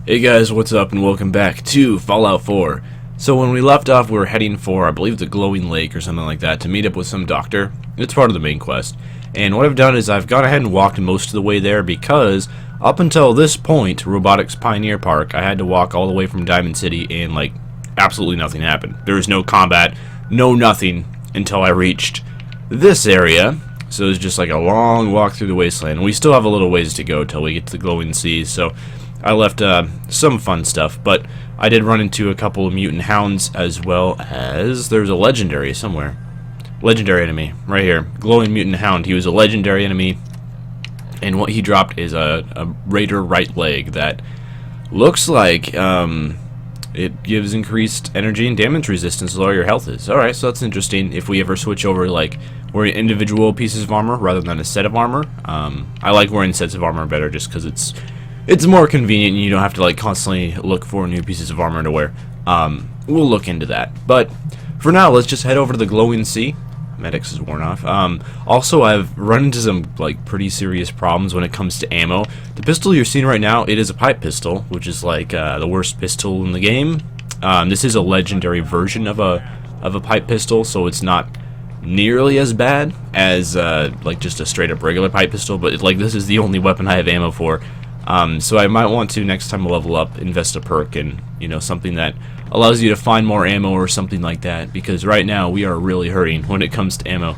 Hey guys, what's up and welcome back to Fallout 4. So when we left off we were heading for, I believe, the glowing lake or something like that to meet up with some doctor. It's part of the main quest. And what I've done is I've gone ahead and walked most of the way there because up until this point, Robotics Pioneer Park, I had to walk all the way from Diamond City and like absolutely nothing happened. There was no combat, no nothing until I reached this area. So it was just like a long walk through the wasteland. And we still have a little ways to go till we get to the glowing seas. So I left some fun stuff, but I did run into a couple of mutant hounds, as well as there's a legendary somewhere. Legendary enemy, right here. Glowing mutant hound. He was a legendary enemy, and what he dropped is a raider right leg that looks like it gives increased energy and damage resistance the lower your health is. Alright, so that's interesting. If we ever switch over, like, wearing individual pieces of armor rather than a set of armor. I like wearing sets of armor better just because it's more convenient and you don't have to like constantly look for new pieces of armor to wear. We'll look into that. But for now, let's just head over to the glowing sea. Medics is worn off. Also, I've run into some like pretty serious problems when it comes to ammo. The pistol you're seeing right now, it is a pipe pistol, which is like the worst pistol in the game. This is a legendary version of a pipe pistol, so it's not nearly as bad as like just a straight up regular pipe pistol. But like this is the only weapon I have ammo for. So I might want to, next time I level up, invest a perk in, you know, something that allows you to find more ammo or something like that, because right now we are really hurting when it comes to ammo.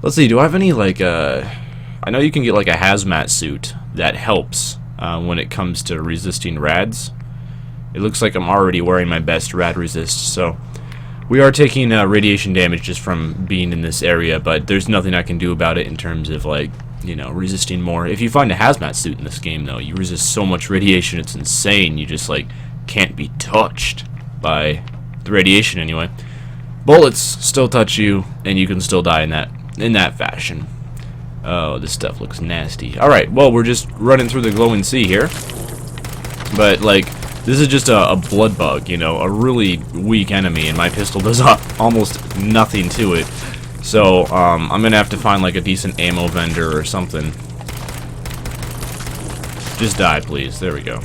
Let's see, do I have any, like, I know you can get, like, a hazmat suit that helps when it comes to resisting rads. It looks like I'm already wearing my best rad resist, so we are taking radiation damage just from being in this area, but there's nothing I can do about it in terms of, like, you know, resisting more. If you find a hazmat suit in this game, though, you resist so much radiation, it's insane. You just, like, can't be touched by the radiation anyway. Bullets still touch you, and you can still die in that fashion. Oh, this stuff looks nasty. Alright, well, we're just running through the glowing sea here. But, like, this is just a blood bug, you know, a really weak enemy, and my pistol does almost nothing to it. So, I'm gonna have to find, like, a decent ammo vendor or something. Just die, please. There we go.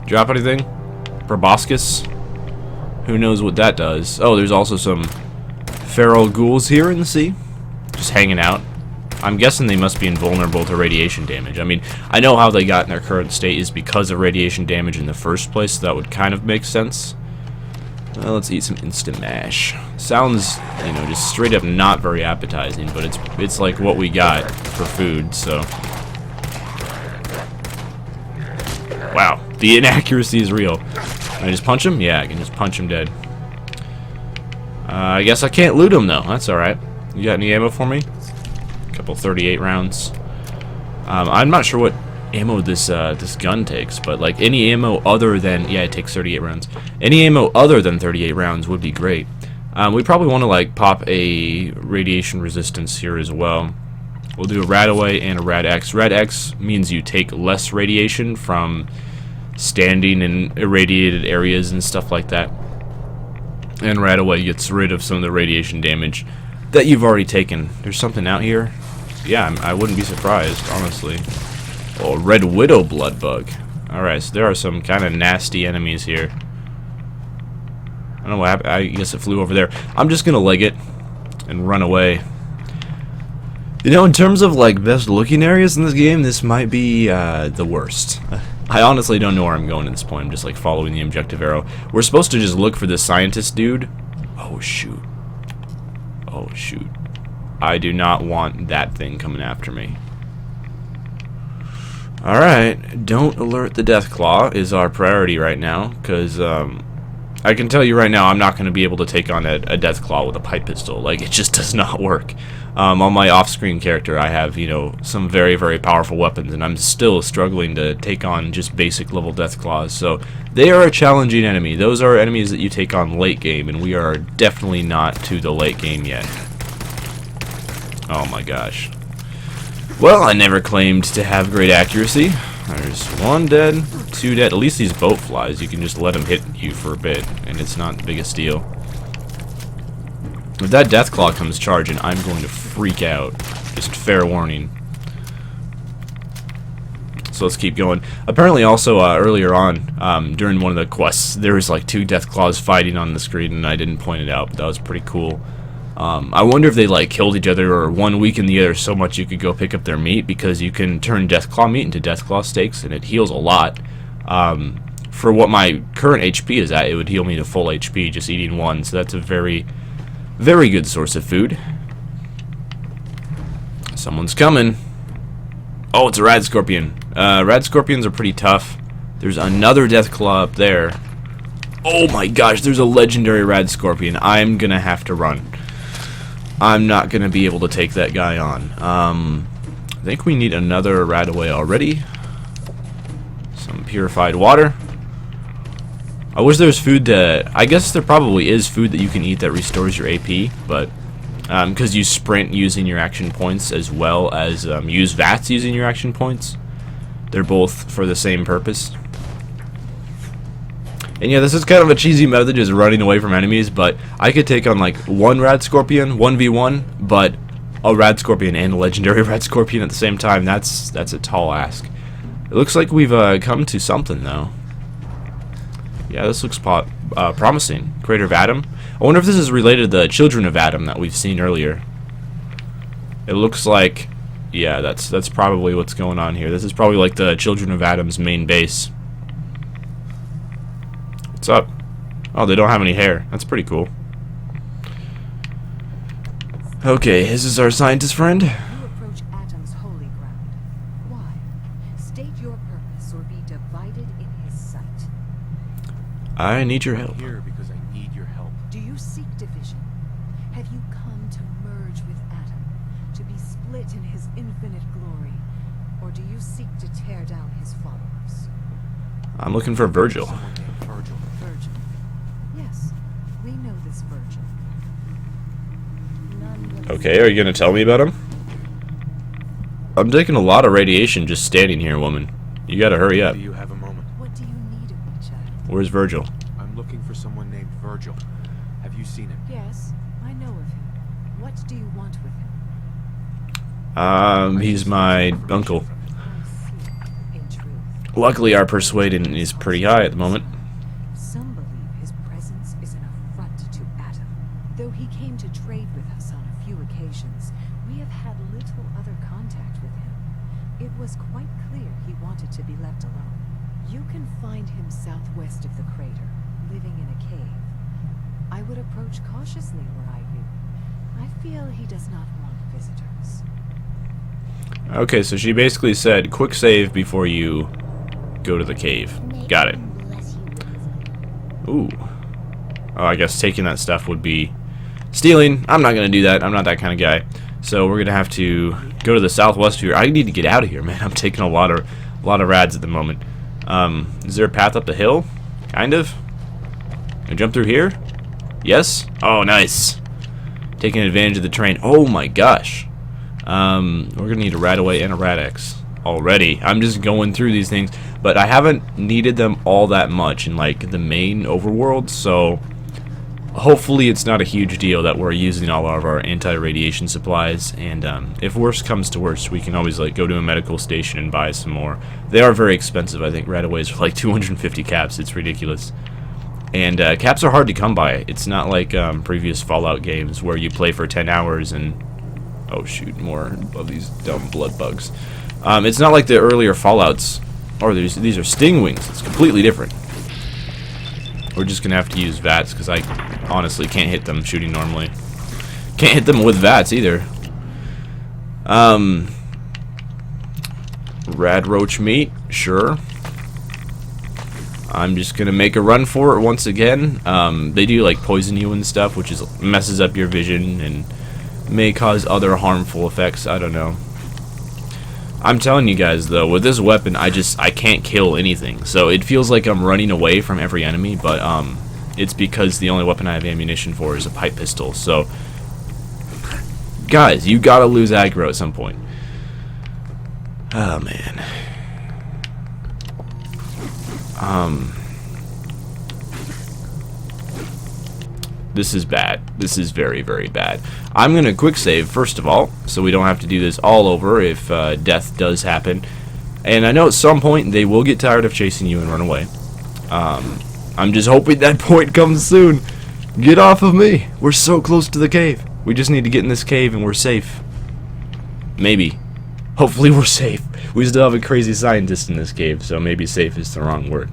Drop anything? Proboscis? Who knows what that does? Oh, there's also some feral ghouls here in the sea. Just hanging out. I'm guessing they must be invulnerable to radiation damage. I mean, I know how they got in their current state is because of radiation damage in the first place, so that would kind of make sense. Well, let's eat some instant mash. Sounds, you know, just straight up not very appetizing, but it's like what we got for food, so. Wow, the inaccuracy is real. Can I just punch him? Yeah, I can just punch him dead. I guess I can't loot him, though. That's alright. You got any ammo for me? A couple 38 rounds. I'm not sure what ammo this gun takes, but like any ammo other than, yeah, it takes 38 rounds. Any ammo other than 38 rounds would be great. We probably want to like pop a radiation resistance here as well. We'll do a Radaway and a Rad X. Rad X means you take less radiation from standing in irradiated areas and stuff like that. And Radaway gets rid of some of the radiation damage that you've already taken. There's something out here. Yeah, I wouldn't be surprised, honestly. Oh, Red Widow blood bug. Alright, so there are some kind of nasty enemies here. I don't know what happened. I guess it flew over there. I'm just gonna leg it and run away. You know, in terms of like best looking areas in this game, this might be the worst. I honestly don't know where I'm going at this point. I'm just like following the objective arrow. We're supposed to just look for this scientist dude. Oh shoot. Oh shoot. I do not want that thing coming after me. Alright, don't alert the Deathclaw is our priority right now, because I can tell you right now I'm not going to be able to take on a Deathclaw with a pipe pistol. Like, it just does not work. On my off-screen character I have, you know, some very, very powerful weapons, and I'm still struggling to take on just basic level Deathclaws, so they are a challenging enemy. Those are enemies that you take on late game, and we are definitely not to the late game yet. Oh my gosh. Well, I never claimed to have great accuracy. There's one dead, two dead. At least these boat flies, you can just let them hit you for a bit, and it's not the biggest deal. If that Deathclaw comes charging, I'm going to freak out. Just fair warning. So so let's keep going. Apparently also earlier on, during one of the quests, there was like 2 death claws fighting on the screen, and I didn't point it out, but that was pretty cool. I wonder if they like killed each other or one weakened the other so much you could go pick up their meat, because you can turn deathclaw meat into deathclaw steaks and it heals a lot. For what my current HP is at, it would heal me to full HP just eating one, so that's a very, very good source of food. Someone's coming. Oh, it's a rad scorpion. Rad scorpions are pretty tough. There's another deathclaw up there. Oh my gosh, there's a legendary rad scorpion. I'm gonna have to run. I'm not going to be able to take that guy on. I think we need another Radaway already. Some purified water. I wish there was food that... I guess there probably is food that you can eat that restores your AP, but... because you sprint using your action points as well as use VATS using your action points. They're both for the same purpose. And yeah, this is kind of a cheesy method, just running away from enemies, but I could take on like one Rad Scorpion, 1v1, but a Rad Scorpion and a legendary Rad Scorpion at the same time. That's a tall ask. It looks like we've come to something, though. Yeah, this looks promising. Crater of Adam. I wonder if this is related to the Children of Adam that we've seen earlier. It looks like, yeah, that's probably what's going on here. This is probably like the Children of Adam's main base. What's up? Oh, they don't have any hair. That's pretty cool. Okay, this is our scientist friend. You approach Atom's holy ground. Why? State your purpose or be divided in his sight. I need your help. I'm here because I need your help. Do you seek division? Have you come to merge with Atom, to be split in his infinite glory? Or do you seek to tear down his followers? I'm looking for Virgil. Someone named Virgil. Virgil. Yes, we know this Virgil. None will Okay, are you gonna tell me about him? I'm taking a lot of radiation just standing here, woman. You gotta hurry up. Do you have a moment? What do you need of me, child? Where's Virgil? I'm looking for someone named Virgil. Have you seen him? Yes, I know of him. What do you want with him? He's my uncle. I see. In truth, Luckily, our persuading is pretty high at the moment. some believe his presence is an affront to Atom. Though he came to trade with us on a few occasions, we have had little other contact with him. It was quite clear he wanted to be left alone. You can find him southwest of the crater, living in a cave. I would approach cautiously were I you. I feel he does not want visitors. Okay, so she basically said, quick save before you go to the cave. Got it. Ooh. Oh, I guess taking that stuff would be stealing. I'm not going to do that. I'm not that kind of guy. So we're going to have to go to the southwest here. I need to get out of here, man. I'm taking a lot of rads at the moment. Is there a path up the hill? Kind of. Can I jump through here? Yes? Oh, nice. Taking advantage of the terrain. Oh my gosh. We're going to need a Radaway and a Radex already. I'm just going through these things, but I haven't needed them all that much in like the main overworld, so hopefully it's not a huge deal that we're using all of our anti-radiation supplies, and if worse comes to worse, we can always like go to a medical station and buy some more. They are very expensive. I think Radaways are like 250 caps. It's ridiculous. And caps are hard to come by. It's not like previous Fallout games where you play for 10 hours and... Oh shoot, more of these dumb blood bugs. It's not like the earlier Fallouts. Or these are sting wings. It's completely different. We're just gonna have to use VATS because I honestly can't hit them shooting normally. Can't hit them with VATS either. Rad roach meat, sure. I'm just gonna make a run for it once again. They do like poison you and stuff, which is messes up your vision and may cause other harmful effects. I don't know. I'm telling you guys though, with this weapon, I can't kill anything. So it feels like I'm running away from every enemy, but it's because the only weapon I have ammunition for is a pipe pistol. So guys, you gotta lose aggro at some point. Oh man. This is bad. This is very, very bad. I'm going to quick save, first of all, so we don't have to do this all over if death does happen. And I know at some point they will get tired of chasing you and run away. I'm just hoping that point comes soon. Get off of me. We're so close to the cave. We just need to get in this cave and we're safe. Maybe. Hopefully we're safe. We still have a crazy scientist in this cave, so maybe safe is the wrong word.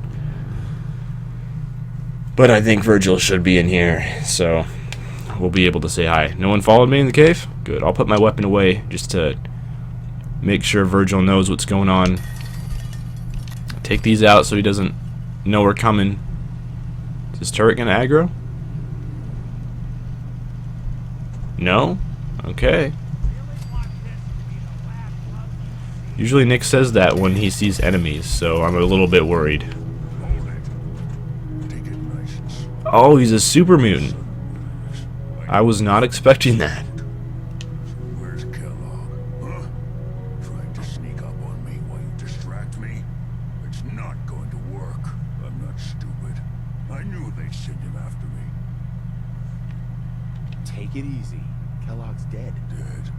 But I think Virgil should be in here, so we'll be able to say hi. No one followed me in the cave? Good. I'll put my weapon away just to make sure Virgil knows what's going on. Take these out so he doesn't know we're coming. Is this turret gonna aggro? No? Okay. Usually Nick says that when he sees enemies, so I'm a little bit worried. Oh, he's a super mutant. I was not expecting that. Where's Kellogg? Huh? Trying to sneak up on me while you distract me? It's not going to work. I'm not stupid. I knew they'd send him after me. Take it easy. Kellogg's dead. Dead.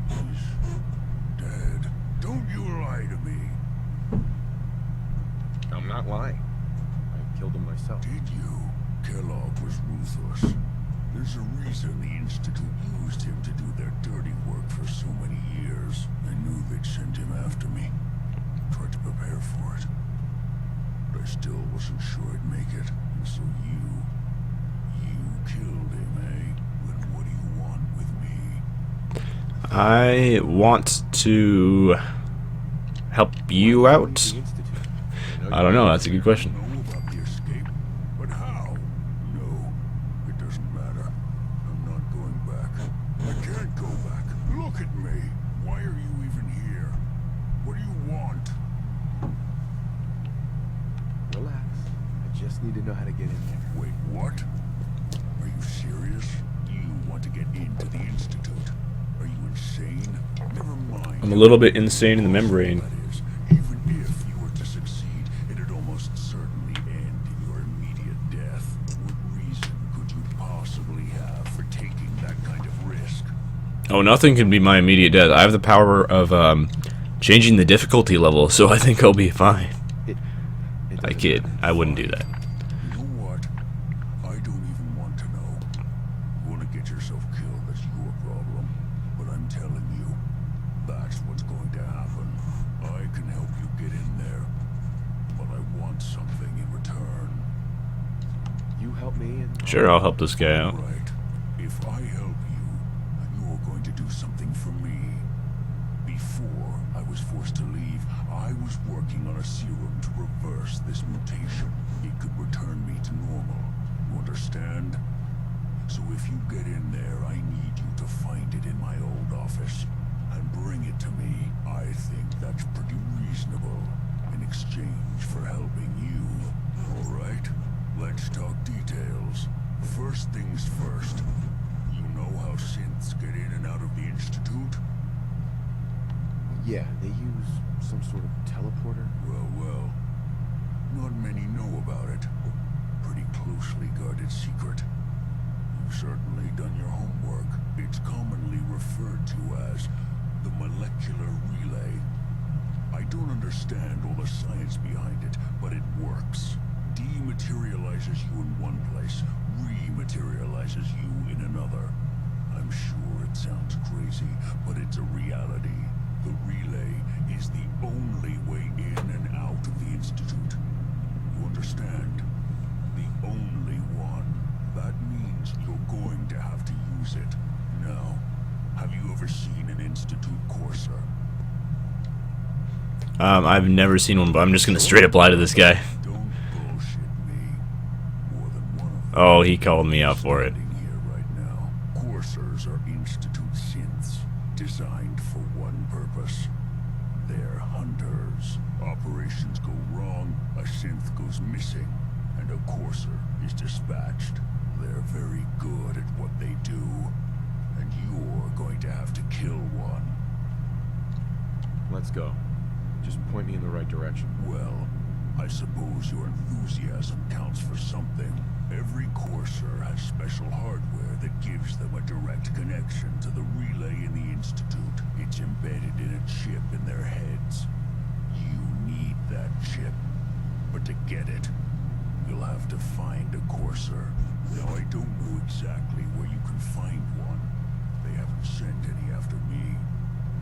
He's dead. Don't you lie to me. I'm not lying. I killed him myself. Did you? Kellogg was ruthless. There's a reason the Institute used him to do their dirty work for so many years. I knew they'd send him after me. Tried to prepare for it. But I still wasn't sure I'd make it. And so you killed him, eh? Then what do you want with me? I want to help you out. The Institute. I don't know, that's a good question. Know about the escape, but how? No, it doesn't matter. I'm not going back. I can't go back. Look at me. Why are you even here? What do you want? Relax. I just need to know how to get in there. Wait, what? Are you serious? You want to get into the Institute? Are you insane? Never mind. I'm a little bit insane in the membrane. That is, even if you were to succeed, it'd almost certainly end in your immediate death. What reason could you possibly have for taking that kind of risk? Oh, nothing can be my immediate death. I have the power of changing the difficulty level, so I think I'll be fine. It I doesn't kid. matter. I wouldn't do that. You know what? I don't even want to know. You want to get yourself killed, that's your problem. But I'm telling you, that's what's going to happen. I can help you get in there, but I want something in return. You help me and Sure, I'll help this guy out. Right. If I help you, you're going to do something for me. Before I was forced to leave, I was working on a serum to reverse this mutation. It could return me to normal. You understand? So if you get in there, I need you to find it in my old office and bring it to me. I think that's pretty reasonable in exchange for helping you. All right? Let's talk details. First things first. You know how synths get in and out of the Institute? yeah, they use some sort of teleporter. Well. Not many know about it. Pretty closely guarded secret. You've certainly done your homework. It's commonly referred to as the molecular relay. I don't understand all the science behind it, but it works. Dematerializes you in one place, rematerializes you in another. I'm sure it sounds crazy, but it's a reality. The relay is the only way in and out of the Institute. You understand? The only one. That means you're going to have to use it. Now, have you ever seen an Institute courser? I've never seen one, but I'm just gonna straight up lie to this guy. Don't bullshit me. More than one of them. Oh, he called me out for it. Standing here right now. Coursers are Institute synths, designed for one purpose. They're hunters. Operations go wrong, a synth goes missing, and a courser is dispatched. They're very good at what they do, and you're going to have to kill one. Let's go. Just point me in the right direction. Well, I suppose your enthusiasm counts for something. Every courser has special hardware that gives them a direct connection to the relay in the Institute. It's embedded in a chip in their heads. You need that chip. But to get it, you'll have to find a courser. Now, I don't know exactly where you can find one. They haven't sent any after me.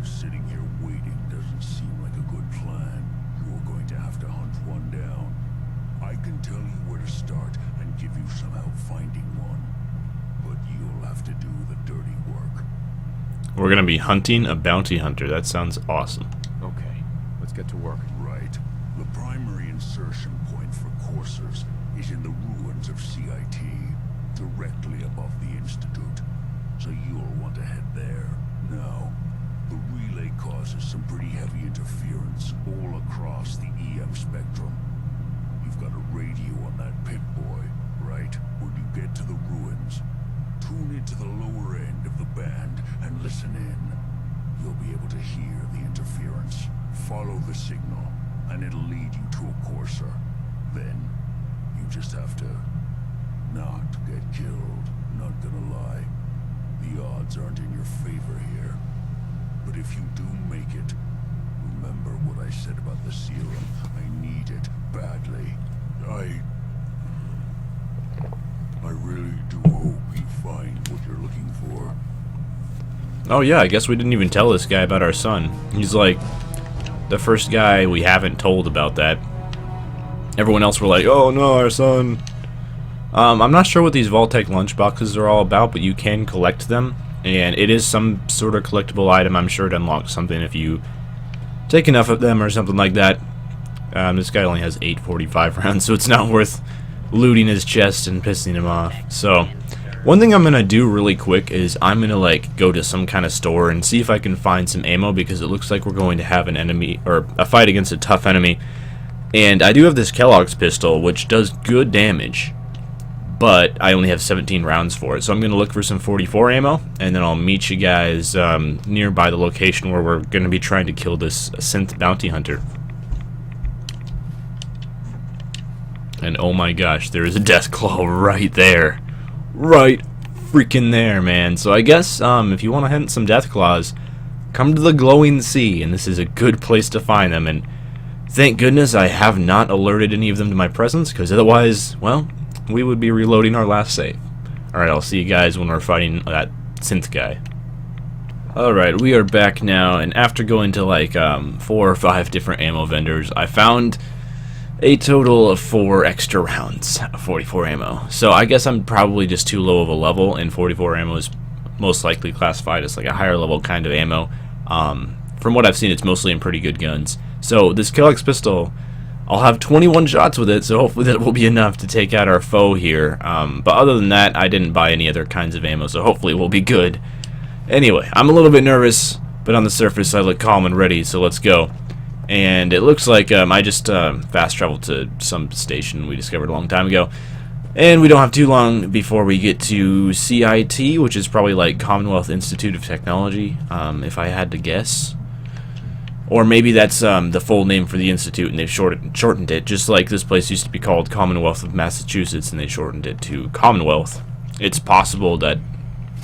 Sitting here waiting doesn't seem like a good plan. You're going to have to hunt one down. I can tell you where to start and give you some help finding one. But you'll have to do the dirty work. We're gonna be hunting a bounty hunter. That sounds awesome. Okay, let's get to work. Right. The primary insertion point for coursers is in the ruins of CIT, directly above the Institute. So you'll want to head there. Now, the relay causes some pretty heavy interference all across the EM spectrum. You've got a radio on that Pip-Boy, right? When you get to the ruins, tune into the lower end of the band and listen in. You'll be able to hear the interference. Follow the signal, and it'll lead you to a courser. Then, you just have to not get killed. Not gonna lie. The odds aren't in your favor here. But if you do make it, remember what I said about the serum. I need it badly. I really do hope you find what you're looking for. Oh yeah, I guess we didn't even tell this guy about our son. He's like the first guy we haven't told about that. Everyone else were like, oh no, our son. I'm not sure what these Vault-Tec lunchboxes are all about, but you can collect them. And it is some sort of collectible item. I'm sure it unlocks something if you take enough of them or something like that. This guy only has 845 rounds, so it's not worth looting his chest and pissing him off. So, one thing I'm going to do really quick is I'm going to like go to some kind of store and see if I can find some ammo, because it looks like we're going to have an enemy, or a fight against a tough enemy. And I do have this Kellogg's pistol, which does good damage, but I only have 17 rounds for it. So I'm going to look for some 44 ammo, and then I'll meet you guys nearby the location where we're going to be trying to kill this synth bounty hunter. And oh my gosh, there is a Deathclaw right there. Right freaking there, man. So I guess if you want to hunt some Deathclaws, come to the Glowing Sea, and this is a good place to find them. And thank goodness I have not alerted any of them to my presence, because otherwise, well, we would be reloading our last save. Alright, I'll see you guys when we're fighting that synth guy. Alright, we are back now, and after going to like 4 or 5 different ammo vendors, I found a total of 4 extra rounds of 44 ammo. So I guess I'm probably just too low of a level, and 44 ammo is most likely classified as like a higher level kind of ammo. From what I've seen, it's mostly in pretty good guns. So this Kellogg's pistol, I'll have 21 shots with it, so hopefully that will be enough to take out our foe here. But other than that, I didn't buy any other kinds of ammo, so hopefully we'll be good. Anyway, I'm a little bit nervous, but on the surface I look calm and ready, so let's go. And it looks like I just fast traveled to some station we discovered a long time ago. And we don't have too long before we get to CIT, which is probably like Commonwealth Institute of Technology, if I had to guess. Or maybe that's the full name for the institute and they've shortened it, just like this place used to be called Commonwealth of Massachusetts and they shortened it to Commonwealth. It's possible that...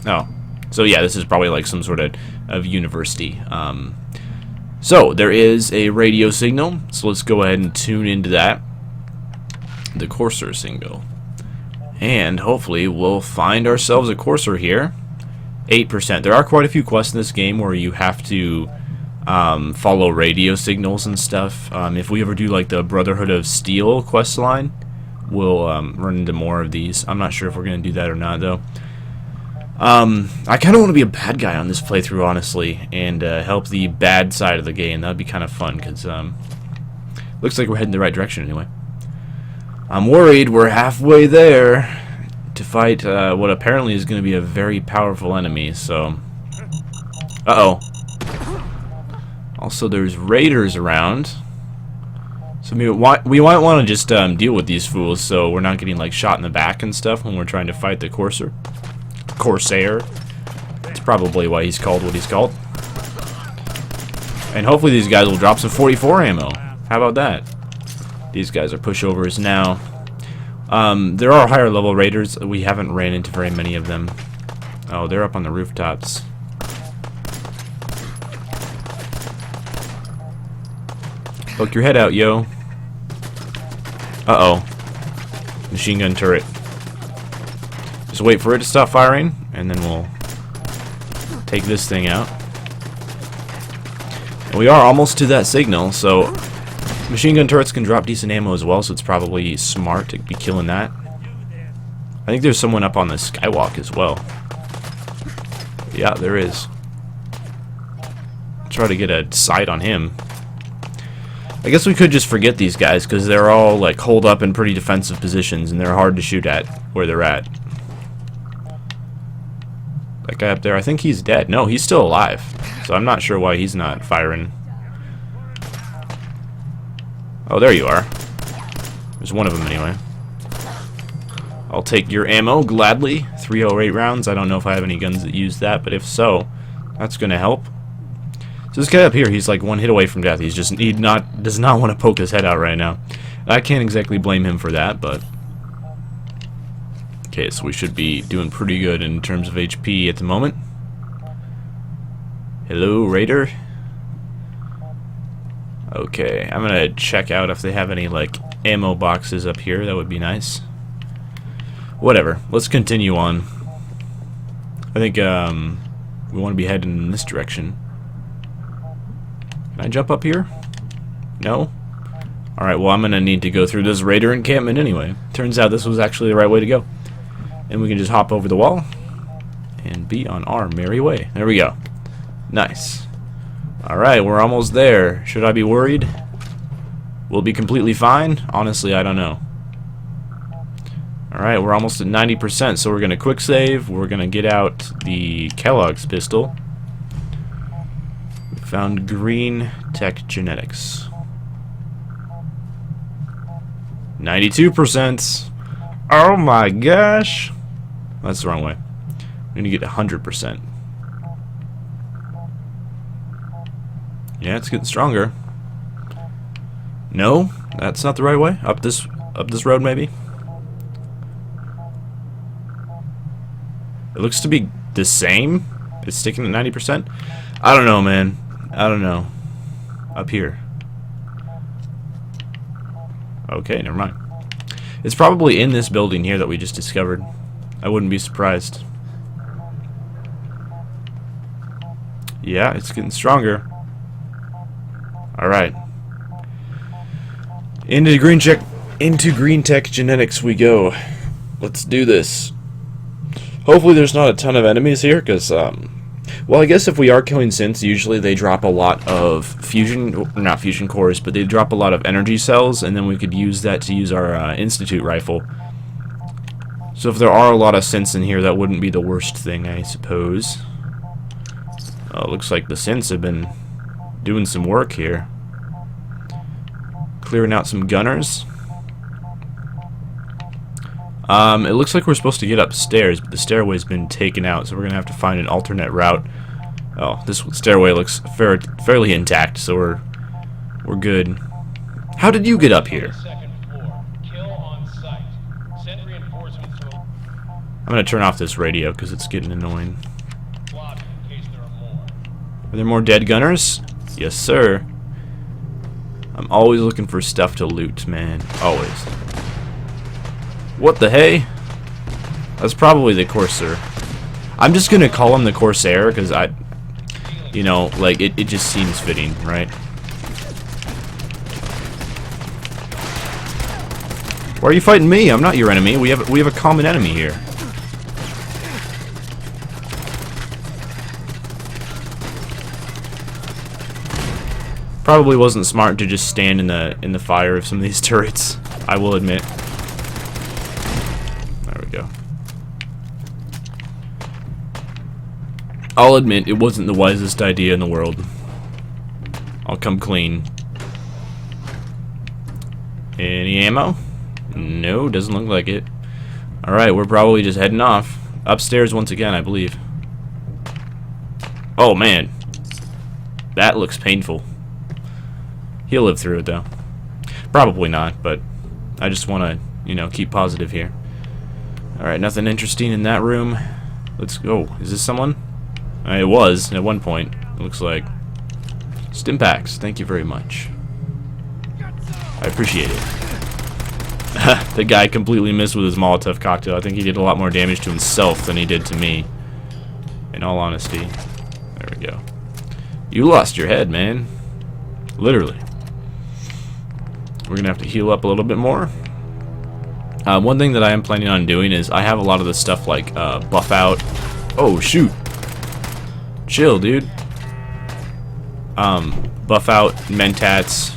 Oh. So yeah, this is probably like some sort of university. So there is a radio signal, so let's go ahead and tune into that. The Courser signal. And hopefully we'll find ourselves a Courser here. 8%. There are quite a few quests in this game where you have to follow radio signals and stuff. If we ever do like the Brotherhood of Steel quest line, we'll run into more of these. I'm not sure if we're going to do that or not, though. I kind of want to be a bad guy on this playthrough, honestly, and help the bad side of the game. That would be kind of fun, because looks like we're heading the right direction anyway. I'm worried we're halfway there to fight what apparently is going to be a very powerful enemy, so... Uh-oh. Also, there's raiders around. So we might want to just deal with these fools so we're not getting like shot in the back and stuff when we're trying to fight the Corsair. That's probably why he's called what he's called. And hopefully these guys will drop some 44 ammo. How about that? These guys are pushovers now. There are higher level raiders. We haven't ran into very many of them. Oh, they're up on the rooftops. Poke your head out, yo. Uh-oh. Machine gun turret. Just wait for it to stop firing, and then we'll take this thing out. And we are almost to that signal, so machine gun turrets can drop decent ammo as well, so it's probably smart to be killing that. I think there's someone up on the skywalk as well. Yeah, there is. Try to get a sight on him. I guess we could just forget these guys, because they're all like holed up in pretty defensive positions, and they're hard to shoot at where they're at. That guy up there, I think he's dead. No, he's still alive. So I'm not sure why he's not firing. Oh, there you are. There's one of them anyway. I'll take your ammo gladly. 308 rounds. I don't know if I have any guns that use that, but if so, that's going to help. So this guy up here, he's like one hit away from death. He does not want to poke his head out right now. I can't exactly blame him for that, but okay, so we should be doing pretty good in terms of HP at the moment. Hello, Raider. Okay, I'm gonna check out if they have any like ammo boxes up here. That would be nice. Whatever. Let's continue on. I think we want to be heading in this direction. Can I jump up here? No? Alright, well I'm gonna need to go through this Raider encampment anyway. Turns out this was actually the right way to go. And we can just hop over the wall and be on our merry way. There we go. Nice. Alright, we're almost there. Should I be worried? We'll be completely fine? Honestly, I don't know. Alright, we're almost at 90%, so we're going to quick save. We're going to get out the Kellogg's pistol. We found Greenetech genetics. 92%. Oh my gosh. That's the wrong way. We need to get 100%. Yeah, it's getting stronger. No, that's not the right way. Up this road maybe. It looks to be the same. It's sticking at 90%. I don't know, man. I don't know. Up here. Okay, never mind. It's probably in this building here that we just discovered. I wouldn't be surprised. Yeah, it's getting stronger. Alright. Into Greenetech genetics we go. Let's do this. Hopefully there's not a ton of enemies here, because, well, I guess if we are killing synths, usually they drop a lot of not fusion cores, but they drop a lot of energy cells, and then we could use that to use our Institute rifle. So if there are a lot of synths in here, that wouldn't be the worst thing, I suppose. Oh, it looks like the synths have been doing some work here. Clearing out some gunners. It looks like we're supposed to get upstairs, but the stairway's been taken out, so we're going to have to find an alternate route. Oh, this stairway looks fairly intact, so we're good. How did you get up here? I'm going to turn off this radio because it's getting annoying. Are there more dead gunners? Yes, sir. I'm always looking for stuff to loot, man. Always. What the hey? That's probably the Corsair. I'm just gonna call him the Corsair because you know, like it just seems fitting, right? Why are you fighting me? I'm not your enemy. We have a common enemy here. Probably wasn't smart to just stand in the fire of some of these turrets, I will admit. There we go. I'll admit it wasn't the wisest idea in the world. I'll come clean. Any ammo? No, doesn't look like it. Alright, we're probably just heading off. Upstairs once again, I believe. Oh man. That looks painful. He'll live through it though. Probably not, but I just want to, you know, keep positive here. Alright, nothing interesting in that room. Let's go. Is this someone? It was at one point. It looks like. Stimpaks, thank you very much. I appreciate it. The guy completely missed with his Molotov cocktail. I think he did a lot more damage to himself than he did to me. In all honesty. There we go. You lost your head, man. Literally. We're gonna have to heal up a little bit more. One thing that I am planning on doing is I have a lot of this stuff like buff out. Oh shoot! Chill, dude. Buff out mentats.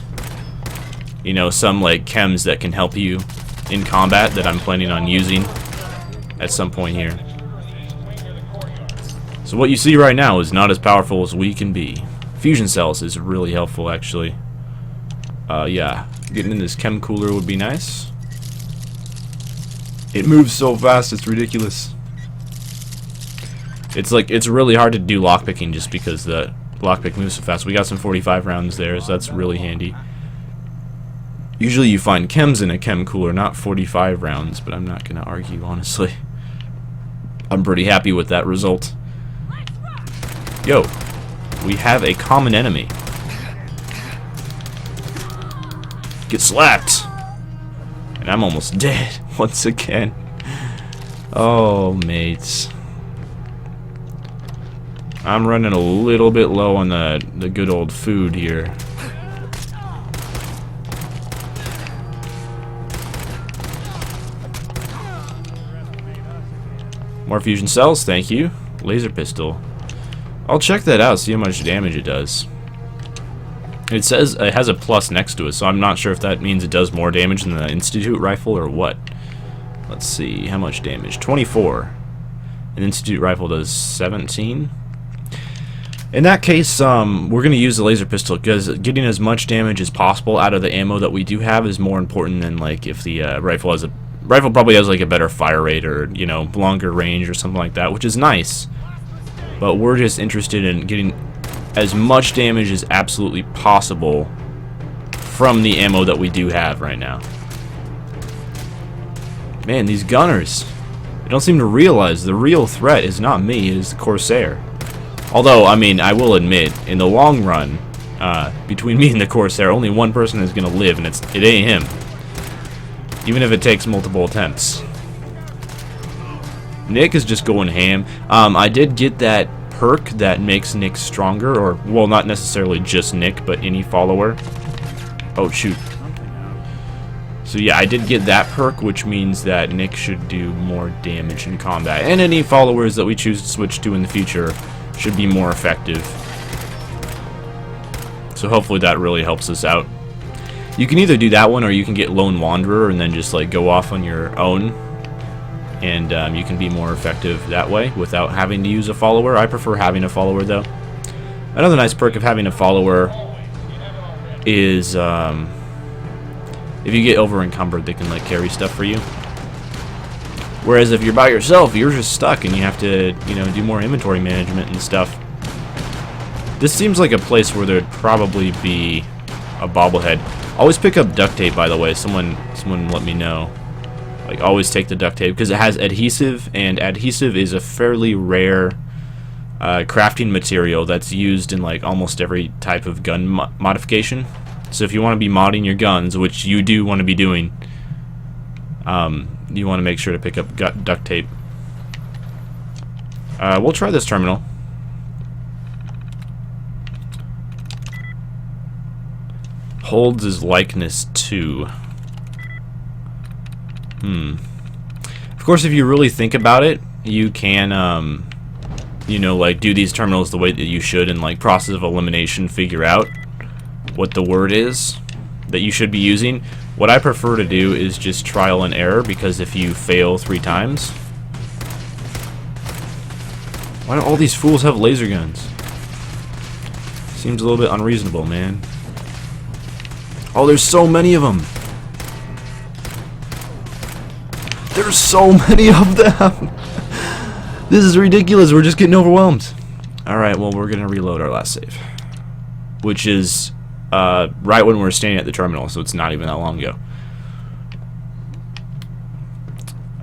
You know, some like chems that can help you in combat that I'm planning on using at some point here. So what you see right now is not as powerful as we can be. Fusion cells is really helpful, actually. Yeah, getting in this chem cooler would be nice. It moves so fast, it's ridiculous. It's like, it's really hard to do lockpicking just because the lockpick moves so fast. We got some 45 rounds there, so that's really handy. Usually you find chems in a chem cooler, not 45 rounds, but I'm not gonna argue, honestly. I'm pretty happy with that result. Yo, we have a common enemy. Get slapped! And I'm almost dead once again. Oh, mates. I'm running a little bit low on the good old food here. More fusion cells, thank you. Laser pistol. I'll check that out, see how much damage it does. It says it has a plus next to it, so I'm not sure if that means it does more damage than the Institute rifle or what. Let's see, how much damage? 24. An Institute rifle does 17. In that case, we're going to use the laser pistol because getting as much damage as possible out of the ammo that we do have is more important than like if the rifle probably has like a better fire rate or, you know, longer range or something like that, which is nice. But we're just interested in getting as much damage as absolutely possible from the ammo that we do have right now. Man, these gunners, they don't seem to realize the real threat is not me, it is the Corsair. Although, I mean, I will admit, in the long run, between me and the Corsair, only one person is going to live, and it ain't him. Even if it takes multiple attempts. Nick is just going ham. I did get that perk that makes Nick stronger, or, well, not necessarily just Nick, but any follower. Oh, shoot. So yeah, I did get that perk, which means that Nick should do more damage in combat. And any followers that we choose to switch to in the future should be more effective. So hopefully that really helps us out. You can either do that one, or you can get Lone Wanderer and then just like go off on your own. And you can be more effective that way without having to use a follower. I prefer having a follower though. Another nice perk of having a follower is if you get over encumbered, they can like carry stuff for you. Whereas if you're by yourself, you're just stuck and you have to, you know, do more inventory management and stuff. This seems like a place where there'd probably be a bobblehead. Always pick up duct tape, by the way. Someone let me know. Like, always take the duct tape because it has adhesive, and adhesive is a fairly rare crafting material that's used in like almost every type of gun modification. So if you want to be modding your guns, which you do want to be doing, you want to make sure to pick up duct tape. We'll try this terminal. Holds his likeness to. Of course, if you really think about it, you can, you know, like do these terminals the way that you should, and like process of elimination, figure out what the word is that you should be using. What I prefer to do is just trial and error, because if you fail 3 times... Why don't all these fools have laser guns? Seems a little bit unreasonable, man. Oh, there's so many of them! There's so many of them! This is ridiculous, we're just getting overwhelmed. Alright, well, we're gonna reload our last save. Which is right when we were standing at the terminal, so it's not even that long ago.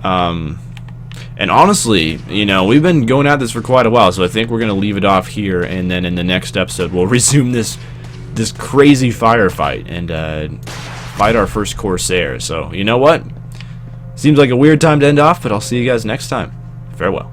And honestly, you know, we've been going at this for quite a while, so I think we're going to leave it off here, and then in the next episode we'll resume this crazy firefight and fight our first Corsair. So, you know what? Seems like a weird time to end off, but I'll see you guys next time. Farewell.